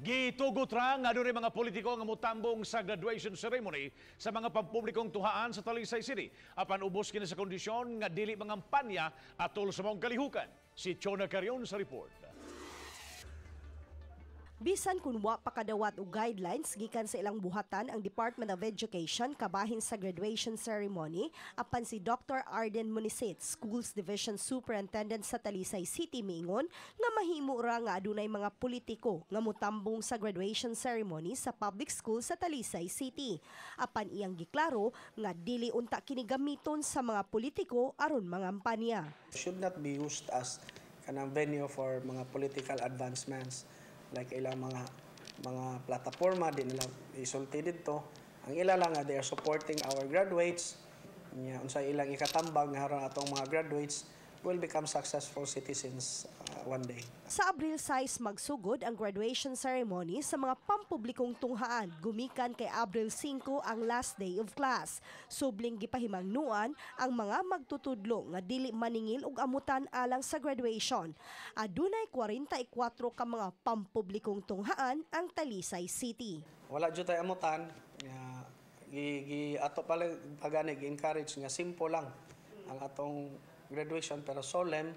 Gitugot ra nga adunay mga politiko nga motambong sa graduation ceremony sa mga pampublikong tuhaan sa Talisay City. Apan ubos kini sa kondisyon nga dili mangampanya atol sa mong kalihukan. Si Chona Carion sa report. Bisan kun wa pa kadawat og guidelines gikan sa ilang buhatan ang Department of Education kabahin sa graduation ceremony, apan si Dr. Arden Munisit, Schools Division Superintendent sa Talisay City miingon nga mahimo ra nga adunay mga politiko nga motambong sa graduation ceremony sa public school sa Talisay City. Apan iyang giklaro nga dili unta kini gamiton sa mga politiko aron mangampanya. Should not be used as kanang venue for mga political advancements. Like ilang mga plataforma din nila isulti dito. Ang ila lang nga they are supporting our graduates. Unsay ilang ikatambag nga harang atong mga graduates will become successful citizens one day. Sa Abril 6 magsugod ang graduation ceremony sa mga pampublikong tunghaan. Gumikan kay Abril 5 ang last day of class. Subling gipahimangnuan ang mga magtutudlo nga dili maningil og amutan alang sa graduation. Adunay 44 ka mga pampublikong tunghaan ang Talisay City. Wala jud tay amutan nga ato pala pagani encourage nga simple lang ang atong graduation pero solemn.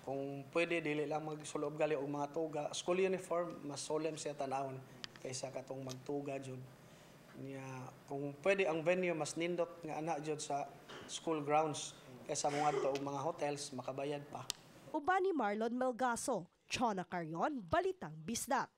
Kung pwede dili lang magsulob gali og mga tuga, school uniform mas solemn siya tanawon kaysa katong magtuga jud. Kung pwede ang venue mas nindot nga ana jud sa school grounds kaysa mo adto og mga hotels makabayad pa. Uban ni Marlon Melgaso, Chona Carion, Balitang Bisdak.